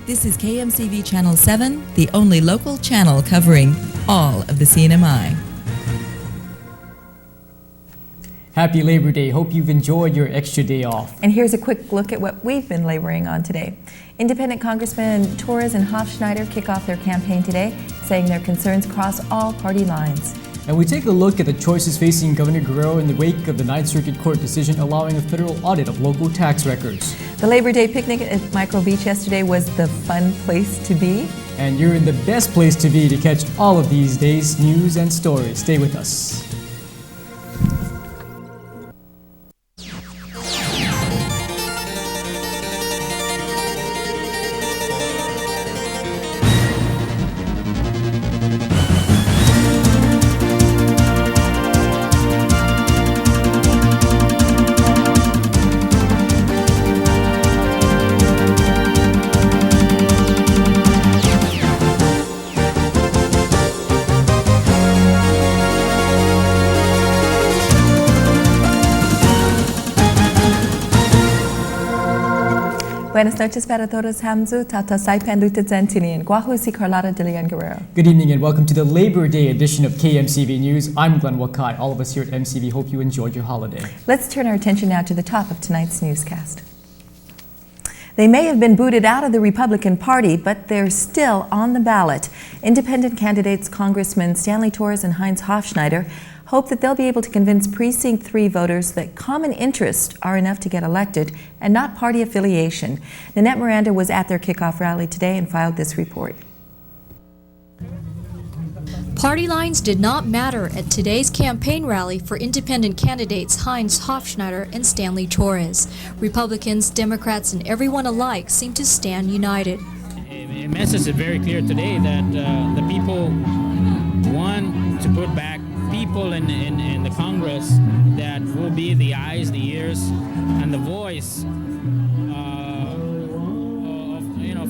This is KMCV Channel 7, the only local channel covering all of the CNMI. Happy Labor Day. Hope you've enjoyed your extra day off. And here's a quick look at what we've been laboring on today. Independent Congressmen Torres and Hofschneider kick off their campaign today, saying their concerns cross all party lines. And we take a look at the choices facing Governor Guerrero in the wake of the Ninth Circuit Court decision allowing a federal audit of local tax records. The Labor Day picnic at Micro Beach yesterday was the fun place to be. And you're in the best place to be to catch all of these days' news and stories. Stay with us. Buenas noches para todos, Hamzu, Tata Saipan Luta Zentinian, Guahu si Carlotta de Leon Guerrero. Good evening and welcome to the Labor Day edition of KMCV News. I'm Glenn Wakai. All of us here at MCV hope you enjoyed your holiday. Let's turn our attention now to the top of tonight's newscast. They may have been booted out of the Republican Party, but they're still on the ballot. Independent candidates Congressmen Stanley Torres and Heinz Hofschneider hope that they'll be able to convince Precinct 3 voters that common interests are enough to get elected and not party affiliation. Nanette Miranda was at their kickoff rally today and filed this report. Party lines did not matter at today's campaign rally for independent candidates Heinz Hofschneider and Stanley Torres. Republicans, Democrats, and everyone alike seem to stand united. The message is very clear today that the people want to put back people in the Congress that will be the eyes, the ears, and the voice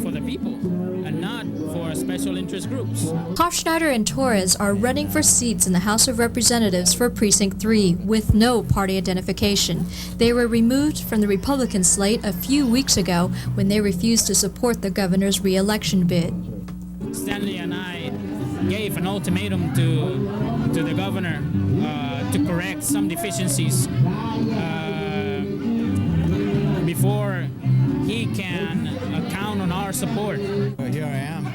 for the people, and not for special interest groups. Hofschneider and Torres are running for seats in the House of Representatives for Precinct 3 with no party identification. They were removed from the Republican slate a few weeks ago when they refused to support the governor's re-election bid. Stanley and I gave an ultimatum to the governor to correct some deficiencies before he can count on our support. Here I am.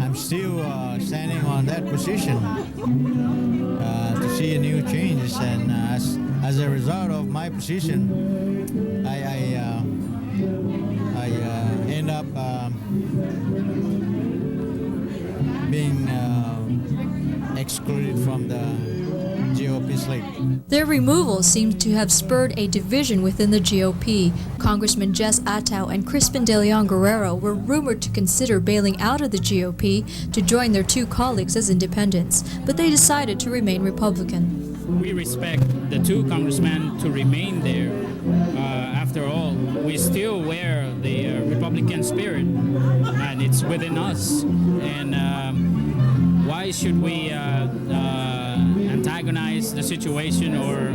I'm still standing on that position to see a new change, and as a result of my position, I end up being excluded from the GOP slate. Their removal seems to have spurred a division within the GOP. Congressman Jess Attow and Crispin De Leon Guerrero were rumored to consider bailing out of the GOP to join their two colleagues as independents, but they decided to remain Republican. We respect the two congressmen to remain there. After all, we still wear the Republican spirit, and it's within us. And why should we antagonize the situation or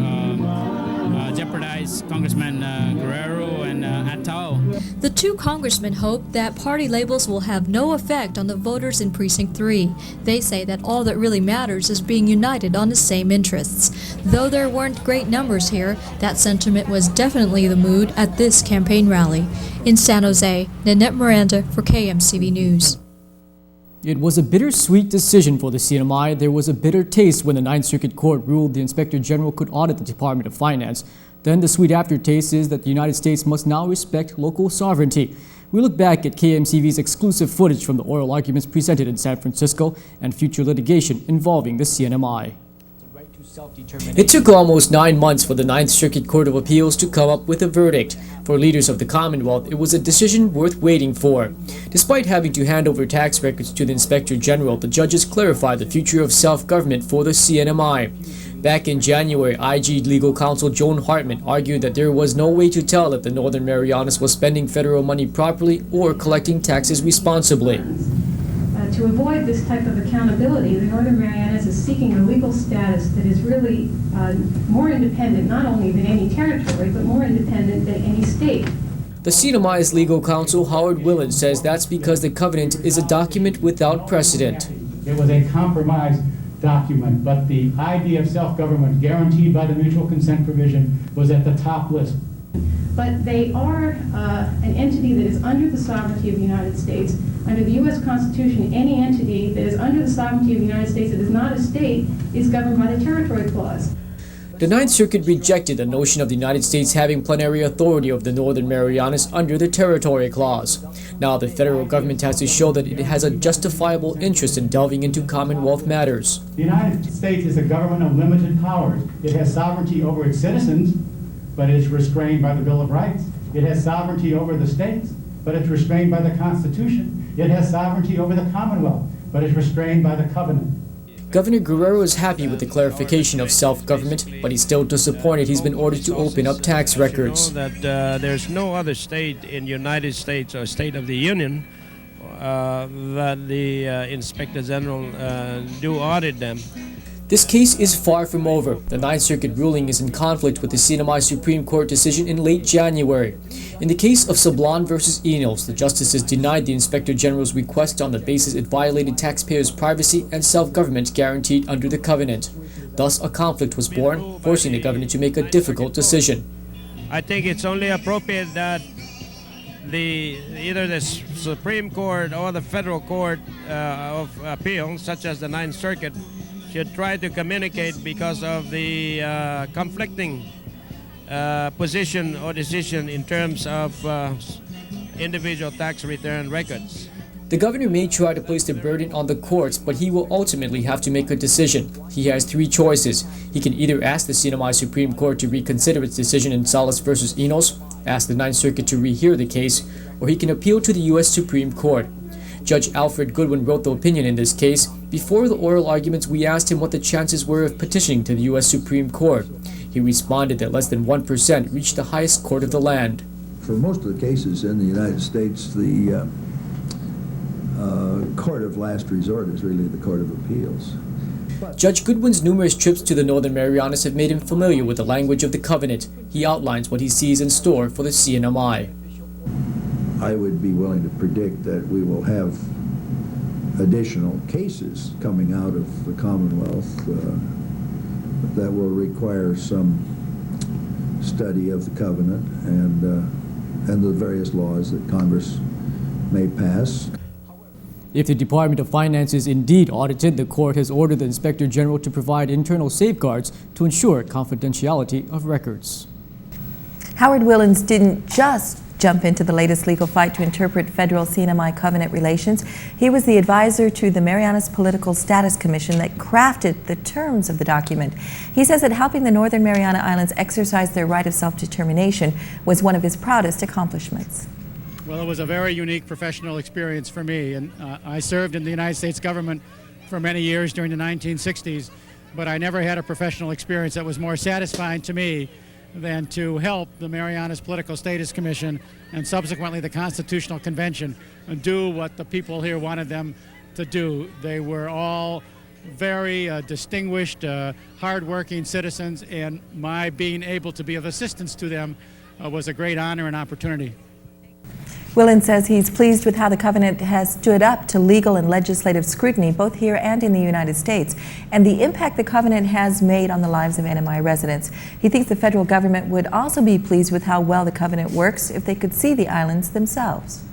jeopardize Congressman Guerrero and Attow? The two congressmen hope that party labels will have no effect on the voters in Precinct 3. They say that all that really matters is being united on the same interests. Though there weren't great numbers here, that sentiment was definitely the mood at this campaign rally. In San Jose, Nanette Miranda for KMCV News. It was a bittersweet decision for the CNMI. There was a bitter taste when the Ninth Circuit Court ruled the Inspector General could audit the Department of Finance. Then the sweet aftertaste is that the United States must now respect local sovereignty. We look back at KMCV's exclusive footage from the oral arguments presented in San Francisco and future litigation involving the CNMI. It took almost 9 months for the Ninth Circuit Court of Appeals to come up with a verdict. For leaders of the Commonwealth, it was a decision worth waiting for. Despite having to hand over tax records to the Inspector General, the judges clarified the future of self-government for the CNMI. Back in January, IG legal counsel Joan Hartman argued that there was no way to tell if the Northern Marianas was spending federal money properly or collecting taxes responsibly. To avoid this type of accountability, the Northern Marianas is seeking a legal status that is really more independent, not only than any territory, but more independent than any state. The CNMI's legal counsel, Howard Willen, says that's because the covenant is a document without precedent. It was a compromise document, but the idea of self-government guaranteed by the mutual consent provision was at the top list. But they are an entity that is under the sovereignty of the United States. Under the U.S. Constitution, any entity that is under the sovereignty of the United States that is not a state is governed by the Territory Clause. The Ninth Circuit rejected the notion of the United States having plenary authority over the Northern Marianas under the Territory Clause. Now the federal government has to show that it has a justifiable interest in delving into Commonwealth matters. The United States is a government of limited powers. It has sovereignty over its citizens, but it is restrained by the Bill of Rights. It has sovereignty over the states, but it's restrained by the Constitution. It has sovereignty over the Commonwealth, but it's restrained by the Covenant. Governor Guerrero is happy with the clarification of self-government, but he's still disappointed he's been ordered to open up tax records. That there's no other state in the United States or state of the Union that the Inspector General do audit them. This case is far from over. The Ninth Circuit ruling is in conflict with the CNMI Supreme Court decision in late January. In the case of Sablan versus Enos, the justices denied the Inspector General's request on the basis it violated taxpayers' privacy and self-government guaranteed under the Covenant. Thus, a conflict was born, forcing the governor to make a difficult decision. I think it's only appropriate that either the Supreme Court or the Federal Court of Appeals, such as the Ninth Circuit, should try to communicate because of the conflicting position or decision in terms of individual tax return records. The governor may try to place the burden on the courts, but he will ultimately have to make a decision. He has three choices. He can either ask the CNMI Supreme Court to reconsider its decision in Salas versus Enos, ask the Ninth Circuit to rehear the case, or he can appeal to the U.S. Supreme Court. Judge Alfred Goodwin wrote the opinion in this case. Before the oral arguments, we asked him what the chances were of petitioning to the U.S. Supreme Court. He responded that less than 1% reached the highest court of the land. For most of the cases in the United States, the court of last resort is really the Court of Appeals. Judge Goodwin's numerous trips to the Northern Marianas have made him familiar with the language of the Covenant. He outlines what he sees in store for the CNMI. I would be willing to predict that we will have additional cases coming out of the Commonwealth that will require some study of the Covenant and the various laws that Congress may pass. If the Department of Finance is indeed audited, the court has ordered the Inspector General to provide internal safeguards to ensure confidentiality of records. Howard Willens didn't just jump into the latest legal fight to interpret federal CNMI covenant relations. He was the advisor to the Marianas Political Status Commission that crafted the terms of the document. He says that helping the Northern Mariana Islands exercise their right of self-determination was one of his proudest accomplishments. Well, it was a very unique professional experience for me, and I served in the United States government for many years during the 1960s, but I never had a professional experience that was more satisfying to me than to help the Marianas Political Status Commission and subsequently the Constitutional Convention do what the people here wanted them to do. They were all very distinguished, hard-working citizens, and my being able to be of assistance to them was a great honor and opportunity. Willens says he's pleased with how the covenant has stood up to legal and legislative scrutiny, both here and in the United States, and the impact the covenant has made on the lives of NMI residents. He thinks the federal government would also be pleased with how well the covenant works if they could see the islands themselves.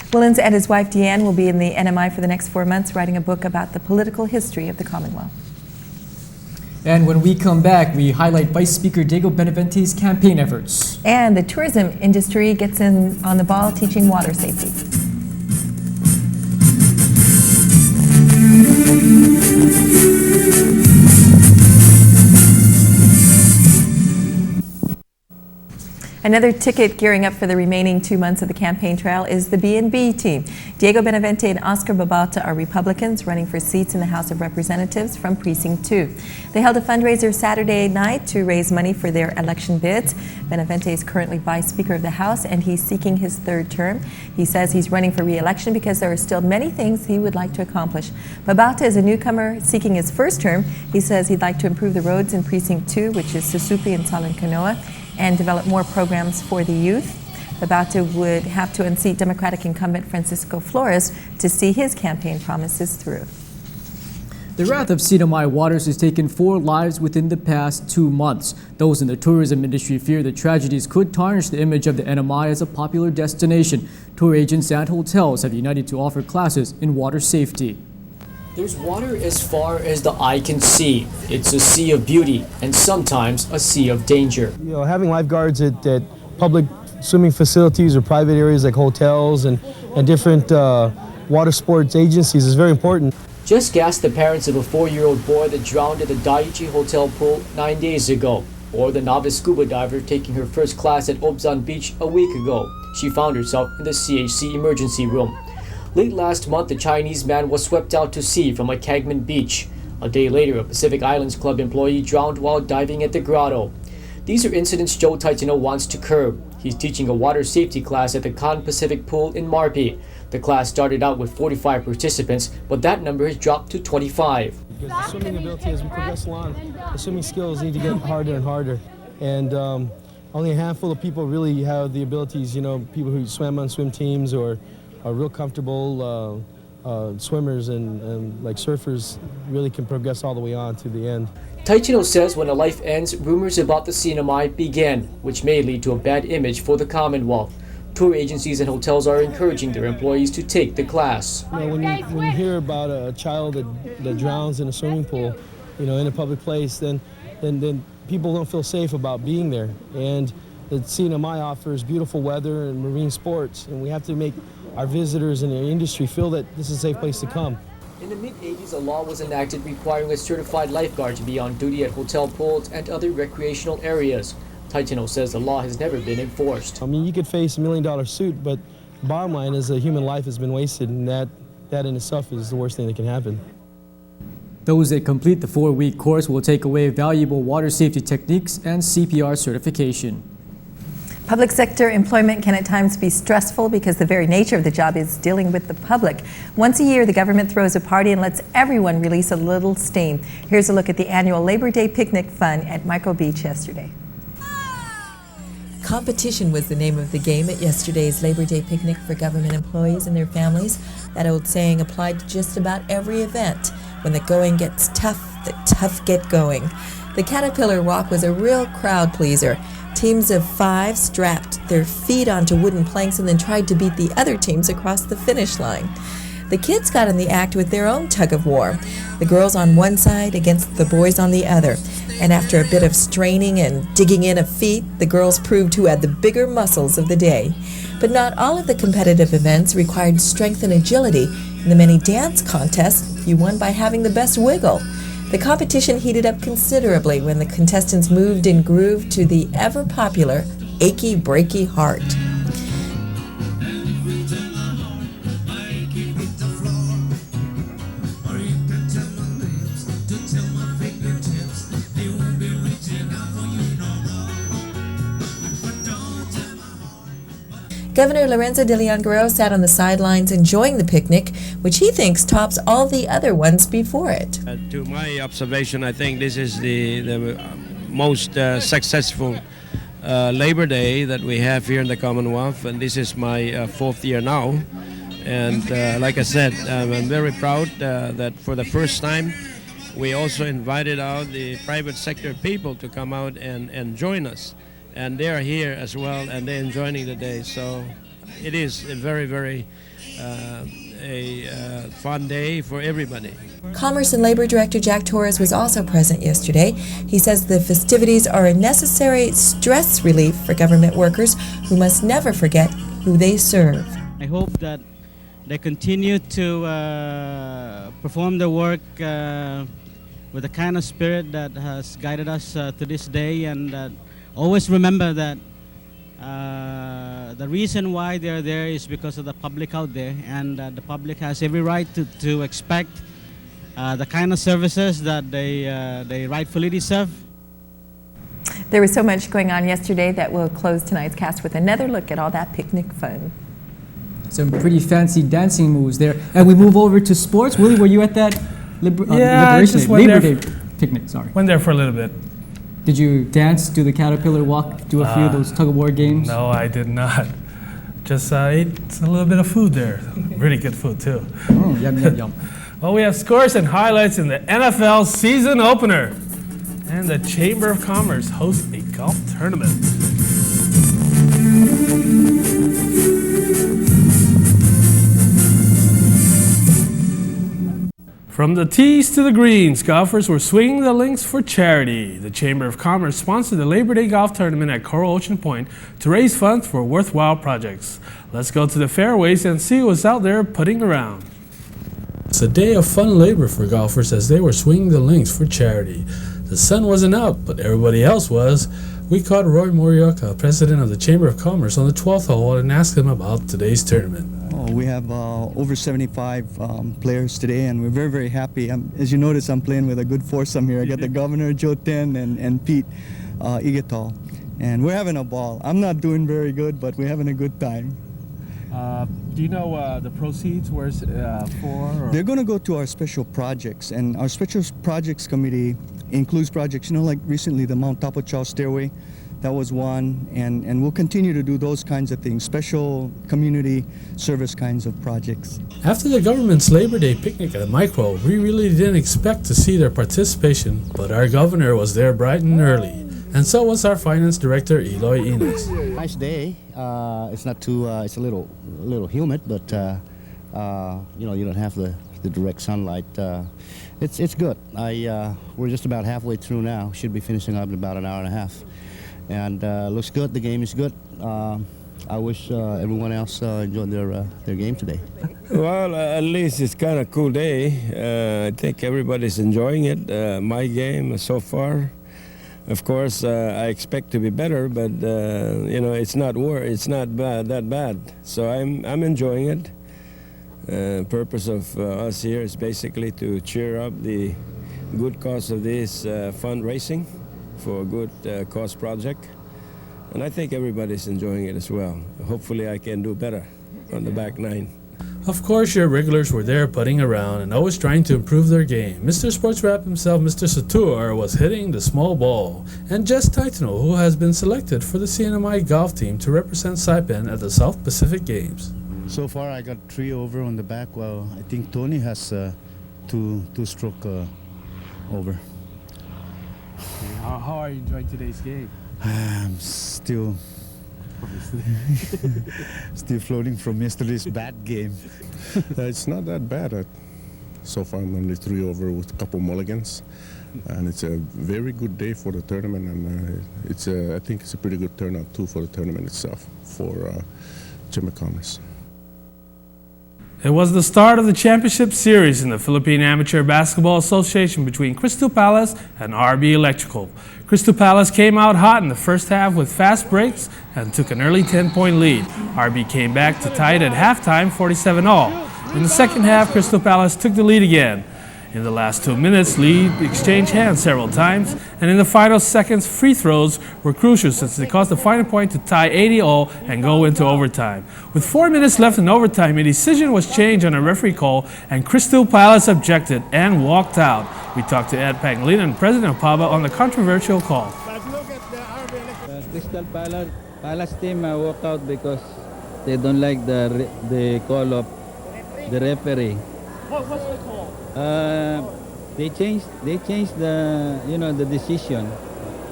Willens and his wife Deanne will be in the NMI for the next 4 months, writing a book about the political history of the Commonwealth. And when we come back, we highlight Vice Speaker Diego Benevente's campaign efforts. And the tourism industry gets in on the ball teaching water safety. Another ticket gearing up for the remaining 2 months of the campaign trail is the B&B team. Diego Benevente and Oscar Babauta are Republicans running for seats in the House of Representatives from Precinct 2. They held a fundraiser Saturday night to raise money for their election bids. Benevente is currently Vice Speaker of the House and he's seeking his third term. He says he's running for re-election because there are still many things he would like to accomplish. Babauta is a newcomer seeking his first term. He says he'd like to improve the roads in Precinct 2, which is Susupi and Salancanoa, and develop more programs for the youth. Babauta would have to unseat Democratic incumbent Francisco Flores to see his campaign promises through. The wrath of CNMI Waters has taken 4 lives within the past 2 months. Those in the tourism industry fear the tragedies could tarnish the image of the NMI as a popular destination. Tour agents and hotels have united to offer classes in water safety. There's water as far as the eye can see. It's a sea of beauty and sometimes a sea of danger. You know, having lifeguards at public swimming facilities or private areas like hotels and different water sports agencies is very important. Just ask the parents of a 4-year-old boy that drowned at the Daiichi Hotel pool 9 days ago, or the novice scuba diver taking her first class at Obsan Beach a week ago. She found herself in the CHC emergency room. Late last month, the Chinese man was swept out to sea from a Kagman beach. A day later, a Pacific Islands Club employee drowned while diving at the grotto. These are incidents Joe Taitino wants to curb. He's teaching a water safety class at the Kan Pacific Pool in Marpi. The class started out with 45 participants, but that number has dropped to 25. Because the swimming ability, as we progress along, the swimming skills need to get harder and harder. And only a handful of people really have the abilities, you know, people who swam on swim teams or are real comfortable swimmers and like surfers really can progress all the way on to the end. Taitino says when a life ends, rumors about the CNMI begin, which may lead to a bad image for the Commonwealth. Tour agencies and hotels are encouraging their employees to take the class. You know, when you hear about a child that drowns in a swimming pool, you know, in a public place, then people don't feel safe about being there. And the CNMI offers beautiful weather and marine sports, and we have to make our visitors in the industry feel that this is a safe place to come. In the mid-80s, a law was enacted requiring a certified lifeguard to be on duty at hotel pools and other recreational areas. Taitino says the law has never been enforced. I mean, you could face $1 million suit, but the bottom line is a human life has been wasted, and that in itself is the worst thing that can happen. Those that complete the 4-week course will take away valuable water safety techniques and CPR certification. Public sector employment can at times be stressful because the very nature of the job is dealing with the public. Once a year, the government throws a party and lets everyone release a little steam. Here's a look at the annual Labor Day picnic fun at Micro Beach yesterday. Competition was the name of the game at yesterday's Labor Day picnic for government employees and their families. That old saying applied to just about every event. When the going gets tough, the tough get going. The Caterpillar Walk was a real crowd pleaser. Teams of 5 strapped their feet onto wooden planks and then tried to beat the other teams across the finish line. The kids got in the act with their own tug of war. The girls on one side against the boys on the other. And after a bit of straining and digging in of feet, the girls proved who had the bigger muscles of the day. But not all of the competitive events required strength and agility. In the many dance contests, you won by having the best wiggle. The competition heated up considerably when the contestants moved and grooved to the ever-popular Achy Breaky Heart. Governor Lorenzo de Leon Guerrero sat on the sidelines enjoying the picnic, which he thinks tops all the other ones before it. To my observation, I think this is the most successful Labor Day that we have here in the Commonwealth, and this is my 4th year now. And like I said, I'm very proud that for the first time we also invited out the private sector people to come out and join us. And they are here as well, and they're enjoying the day. So it is a very, very fun day for everybody. Commerce and Labor Director Jack Torres was also present yesterday. He says the festivities are a necessary stress relief for government workers who must never forget who they serve. I hope that they continue to perform their work with the kind of spirit that has guided us to this day, and always remember that the reason why they're there is because of the public out there, and the public has every right to expect the kind of services that they rightfully deserve. There was so much going on yesterday that we'll close tonight's cast with another look at all that picnic fun. Some pretty fancy dancing moves there. And we move over to sports. Willie, were you at that Labor Day picnic? Sorry. Went there for a little bit. Did you dance, do the caterpillar walk, do a few of those tug-of-war games? No, I did not. Just ate a little bit of food there. Really good food, too. Oh, yum, yum, yum. Well, we have scores and highlights in the NFL season opener. And the Chamber of Commerce hosts a golf tournament. From the tees to the greens, golfers were swinging the links for charity. The Chamber of Commerce sponsored the Labor Day Golf Tournament at Coral Ocean Point to raise funds for worthwhile projects. Let's go to the fairways and see what's out there putting around. It's a day of fun labor for golfers as they were swinging the links for charity. The sun wasn't out, but everybody else was. We caught Roy Morioka, president of the Chamber of Commerce, on the 12th hole and asked him about today's tournament. We have over 75 players today, and we're very, very happy. As you notice, I'm playing with a good foursome here. I got the governor, Joe Ten, and Pete Igatol. And we're having a ball. I'm not doing very good, but we're having a good time. Do you know the proceeds, where's for? Or? They're going to go to our special projects, and our special projects committee includes projects, like recently the Mount Tapochao Stairway. That was one, and we'll continue to do those kinds of things, special community service kinds of projects. After the government's Labor Day picnic at Micro, we really didn't expect to see their participation, but our governor was there bright and early. And so was our finance director, Eloy Ines. Nice day. It's not too. It's a little humid, but you don't have the direct sunlight. It's good. We're just about halfway through now. Should be finishing up in about an hour and a half. And looks good. The game is good. I wish everyone else enjoyed their game today. Well, at least it's kind of cool day. I think everybody's enjoying it. My game so far, of course, I expect to be better, but it's not that bad. So I'm enjoying it. Purpose of us here is basically to cheer up the good cause of this fundraising for a good cause project. And I think everybody's enjoying it as well. Hopefully I can do better on the back nine. Of course, your regulars were there putting around and always trying to improve their game. Mr. Sports Rep himself, Mr. Satur, was hitting the small ball. And Jess Titano, who has been selected for the CNMI golf team to represent Saipan at the South Pacific Games. So far, I got 3 over on the back, while I think Tony has two-stroke over. How are you enjoying today's game? I'm still floating from yesterday's bad game. It's not that bad. So far, I'm only 3 over with a couple mulligans. And it's a very good day for the tournament, and I think it's a pretty good turnout, too, for the tournament itself, for Chamber of Commerce. It was the start of the championship series in the Philippine Amateur Basketball Association between Crystal Palace and RB Electrical. Crystal Palace came out hot in the first half with fast breaks and took an early 10-point lead. RB came back to tie it at halftime, 47-all. In the second half, Crystal Palace took the lead again. In the last 2 minutes, lead exchanged hands several times, and in the final seconds, free throws were crucial since they caused the final point to tie 80-all and go into overtime. With 4 minutes left in overtime, a decision was changed on a referee call, and Crystal Palace objected and walked out. We talked to Ed Pangilinan, president of PABA, on the controversial call. Crystal Palace team walked out because they don't like the call of the referee. What's the call? They changed the decision,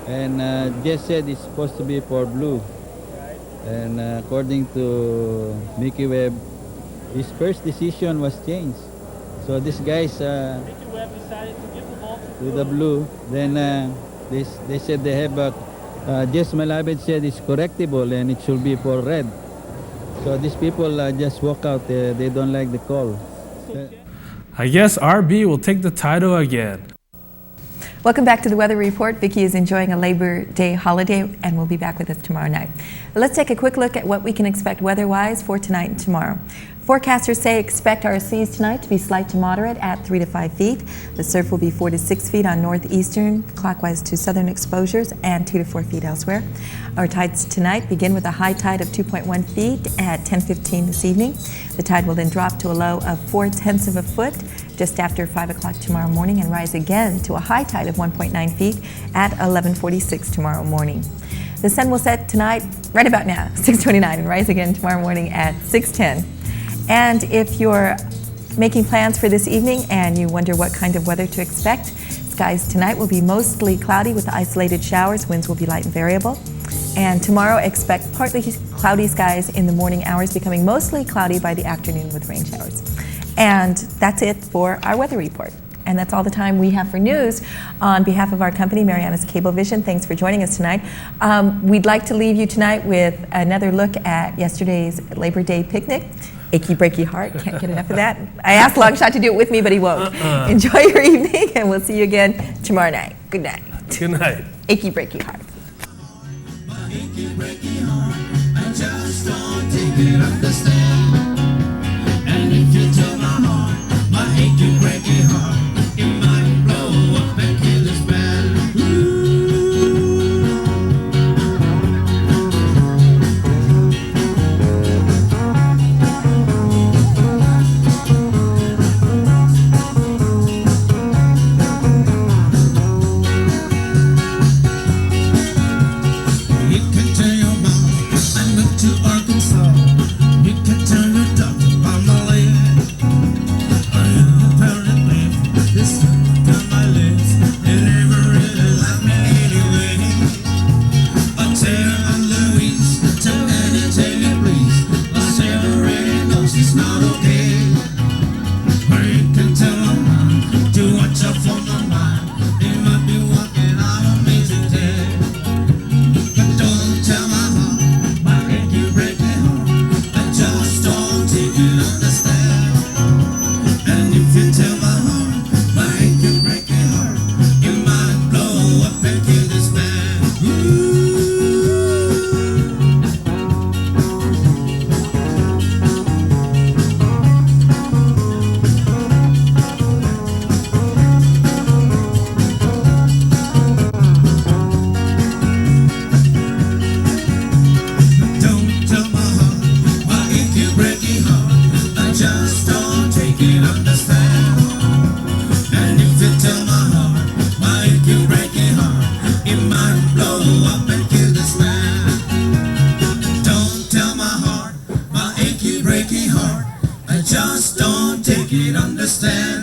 and just said it's supposed to be for blue. And according to Mickey Webb, his first decision was changed. So these guys Mickey Webb decided to give the ball to the blue. Then they said they have Jess Malabed said it's correctable and it should be for red. So these people just walk out. They don't like the call. I guess RB will take the title again. Welcome back to the Weather Report. Vicki is enjoying a Labor Day holiday and will be back with us tomorrow night. Let's take a quick look at what we can expect weather-wise for tonight and tomorrow. Forecasters say expect our seas tonight to be slight to moderate at 3 to 5 feet. The surf will be 4 to 6 feet on northeastern, clockwise to southern exposures, and 2 to 4 feet elsewhere. Our tides tonight begin with a high tide of 2.1 feet at 10:15 this evening. The tide will then drop to a low of 0.4 of a foot just after 5 o'clock tomorrow morning and rise again to a high tide of 1.9 feet at 11:46 tomorrow morning. The sun will set tonight right about now, 6:29, and rise again tomorrow morning at 6:10. And if you're making plans for this evening and you wonder what kind of weather to expect, skies tonight will be mostly cloudy with isolated showers. Winds will be light and variable. And tomorrow, expect partly cloudy skies in the morning hours, becoming mostly cloudy by the afternoon with rain showers. And that's it for our weather report. And that's all the time we have for news. On behalf of our company, Mariana's Cablevision, thanks for joining us tonight. We'd like to leave you tonight with another look at yesterday's Labor Day picnic. Achy breaky heart, can't get enough of that. I asked Longshot to do it with me, but he won't. Enjoy your evening, and we'll see you again tomorrow night. Good night. Good night. Achy breaky heart. Achy breaky heart, I just don't take it, understand. And if you tell my heart, my achy breaky heart, it might blow up and kill this man. You can tell your mom I moved to Arkansas. You can tell your doctor about my leg. Apparently, this got my lips. They never really liked me anyway. I tell Louise, tell Annie, tell you please. I say I already know she's not okay. Or you can tell my mom to watch out for my mind. They might be walking on an amazing day. But don't tell my heart, my achy breaky heart. I just don't take it, understand. And if you tell my heart, my achy breaky heart, you might blow up and kill this man. Don't tell my heart, my achy breaky heart. I just don't take it, understand. And if you tell my heart, my achy breaky heart, it might blow up and kill this man. Don't tell my heart, my achy breaky heart. I just don't take it, understand.